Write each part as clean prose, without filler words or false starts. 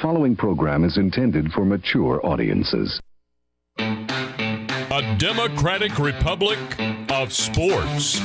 following program is intended for mature audiences. A democratic republic of sports.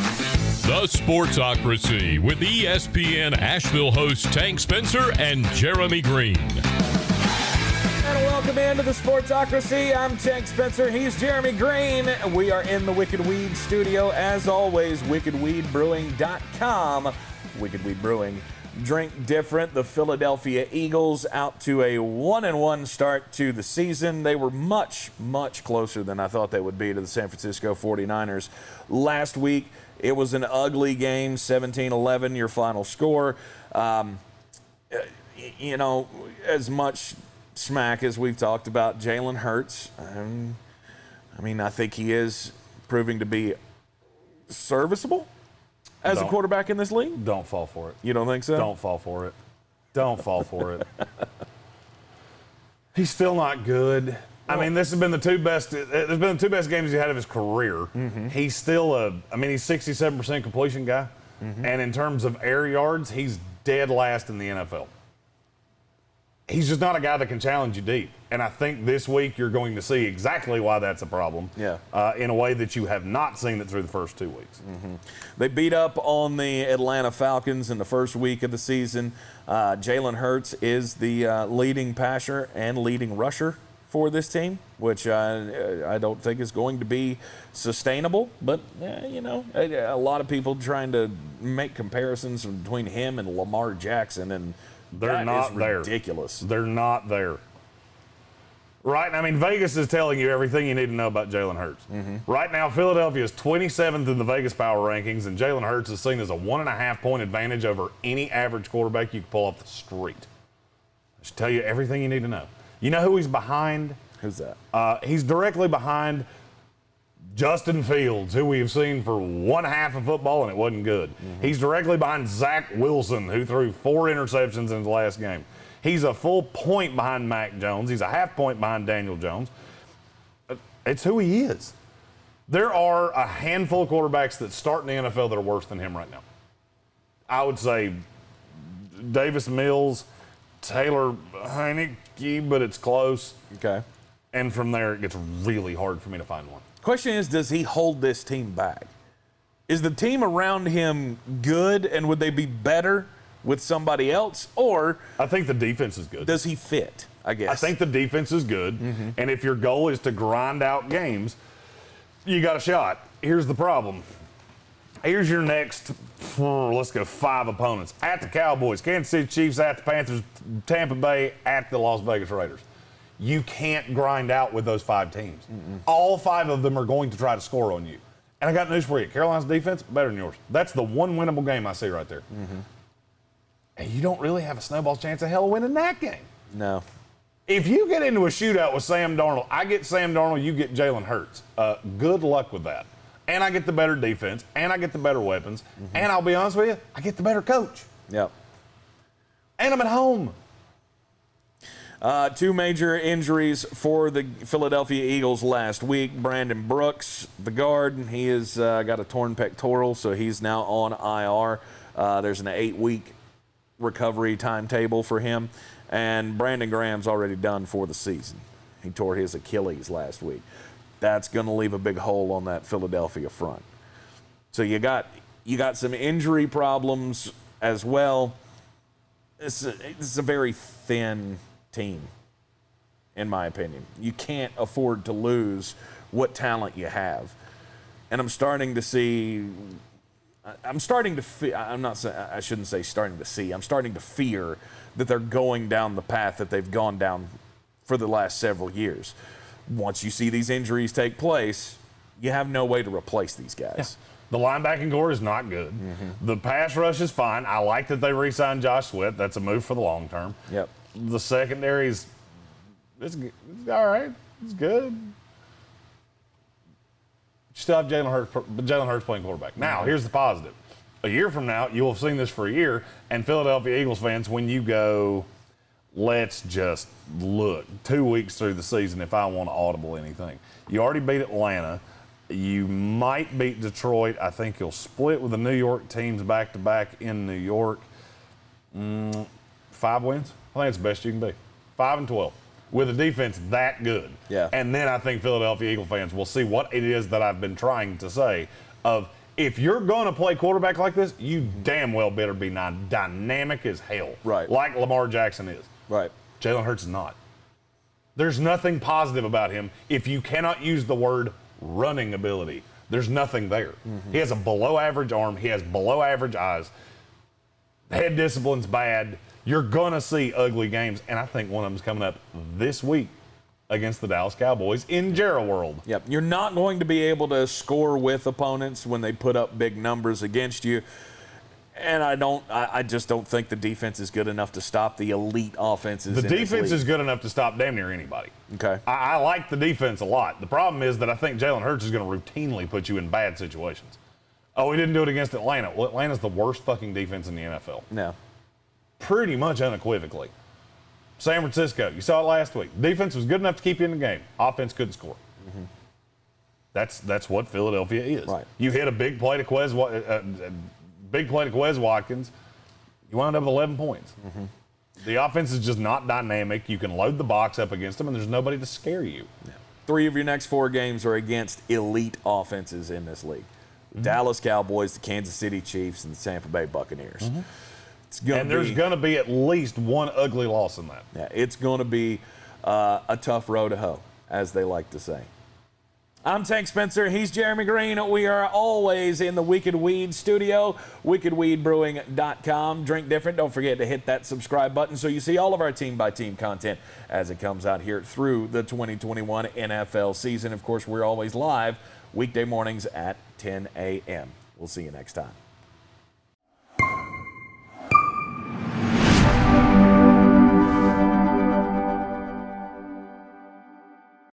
The Sportsocracy with ESPN Asheville hosts Tank Spencer and Jeremy Greene. And welcome into the Sportsocracy. I'm Tank Spencer. He's Jeremy Greene. We are in the Wicked Weed studio. As always, wickedweedbrewing.com. Wicked Weed Brewing. Drink different. The Philadelphia Eagles out to a 1-1 start to the season. They were much, much closer than I thought they would be to the San Francisco 49ers last week. It was an ugly game, 17-11, your final score. You know, as much smack as we've talked about Jalen Hurts, I mean, I think he is proving to be serviceable as a quarterback in this league. Don't fall for it. You don't think so? Don't fall for it. Don't fall for it. He's still not good. I mean, this has been the two best. It's been the two best games he had of his career. Mm-hmm. He's still he's 67% completion guy, and in terms of air yards, he's dead last in the NFL. He's just not a guy that can challenge you deep, and I think this week you're going to see exactly why that's a problem. Yeah. In a way that you have not seen it through the first 2 weeks. Mm-hmm. They beat up on the Atlanta Falcons in the first week of the season. Jalen Hurts is the leading passer and leading rusher for this team, which I don't think is going to be sustainable. But, you know, a lot of people trying to make comparisons between him and Lamar Jackson, and they're not there. Ridiculous. They're not there. Right? I mean, Vegas is telling you everything you need to know about Jalen Hurts. Mm-hmm. Right now, Philadelphia is 27th in the Vegas Power Rankings, and Jalen Hurts is seen as a 1.5-point advantage over any average quarterback you can pull off the street. I should tell you everything you need to know. You know who he's behind? Who's that? He's directly behind Justin Fields, who we've seen for one half of football, and it wasn't good. Mm-hmm. He's directly behind Zach Wilson, who threw 4 interceptions in his last game. He's a full point behind Mac Jones. He's a half point behind Daniel Jones. It's who he is. There are a handful of quarterbacks that start in the NFL that are worse than him right now. I would say Davis Mills, Taylor Heineke, but it's close. Okay. And from there, it gets really hard for me to find one. Question is, does he hold this team back? Is the team around him good, and would they be better with somebody else? Or I think the defense is good. Does he fit, I guess? I think the defense is good. Mm-hmm. And if your goal is to grind out games, you got a shot. Here's the problem. Here's your next, let's go, 5 opponents. At the Cowboys, Kansas City Chiefs, at the Panthers, Tampa Bay, at the Las Vegas Raiders. You can't grind out with those 5 teams. Mm-mm. All 5 of them are going to try to score on you. And I got news for you. Carolina's defense, better than yours. That's the one winnable game I see right there. Mm-hmm. And you don't really have a snowball's chance of hell of winning that game. No. If you get into a shootout with Sam Darnold, I get Sam Darnold, you get Jalen Hurts. Good luck with that. And I get the better defense, and I get the better weapons, and I'll be honest with you, I get the better coach. Yep. And I'm at home. 2 major injuries for the Philadelphia Eagles last week. Brandon Brooks, the guard, he has got a torn pectoral, so he's now on IR. There's an 8-week recovery timetable for him. And Brandon Graham's already done for the season. He tore his Achilles last week. That's going to leave a big hole on that Philadelphia front. So you got some injury problems as well. This is a very thin team, in my opinion. You can't afford to lose what talent you have. And I'm starting to fear that they're going down the path that they've gone down for the last several years. Once you see these injuries take place, you have no way to replace these guys. Yeah. The linebacking core is not good. Mm-hmm. The pass rush is fine. I like that they re-signed Josh Sweat. That's a move for the long term. Yep. The secondary is it's all right. It's good. You still have Jalen Hurts playing quarterback. Now, here's the positive. A year from now, you will have seen this for a year, and Philadelphia Eagles fans, when you go, let's just look 2 weeks through the season if I want to audible anything. You already beat Atlanta. You might beat Detroit. I think you'll split with the New York teams back-to-back in New York. 5 wins? I think it's the best you can be. 5-12, with a defense that good. Yeah. And then I think Philadelphia Eagle fans will see what it is that I've been trying to say of, if you're going to play quarterback like this, you damn well better be dynamic as hell. Right. Like Lamar Jackson is. Right. Jalen Hurts is not. There's nothing positive about him if you cannot use the word running ability. There's nothing there. He has a below-average arm. He has below-average eyes. Head discipline's bad. You're going to see ugly games, and I think one of them's coming up this week against the Dallas Cowboys in Jarrah World. Yep. You're not going to be able to score with opponents when they put up big numbers against you. And I just don't think the defense is good enough to stop the elite offenses. The defense is good enough to stop damn near anybody. Okay. I like the defense a lot. The problem is that I think Jalen Hurts is going to routinely put you in bad situations. Oh, he didn't do it against Atlanta. Well, Atlanta's the worst fucking defense in the NFL. No. Pretty much unequivocally. San Francisco, you saw it last week. Defense was good enough to keep you in the game. Offense couldn't score. That's what Philadelphia is. Right. You hit a big play to Quez Watkins, you wound up with 11 points. The offense is just not dynamic. You can load the box up against them, and there's nobody to scare you. Yeah. 3 of your next 4 games are against elite offenses in this league. Dallas Cowboys, the Kansas City Chiefs, and the Tampa Bay Buccaneers. There's going to be at least one ugly loss in that. Yeah, it's going to be a tough road to hoe, as they like to say. I'm Tank Spencer. He's Jeremy Greene. We are always in the Wicked Weed studio, wickedweedbrewing.com. Drink different. Don't forget to hit that subscribe button so you see all of our team-by-team content as it comes out here through the 2021 NFL season. Of course, we're always live weekday mornings at 10 a.m. We'll see you next time.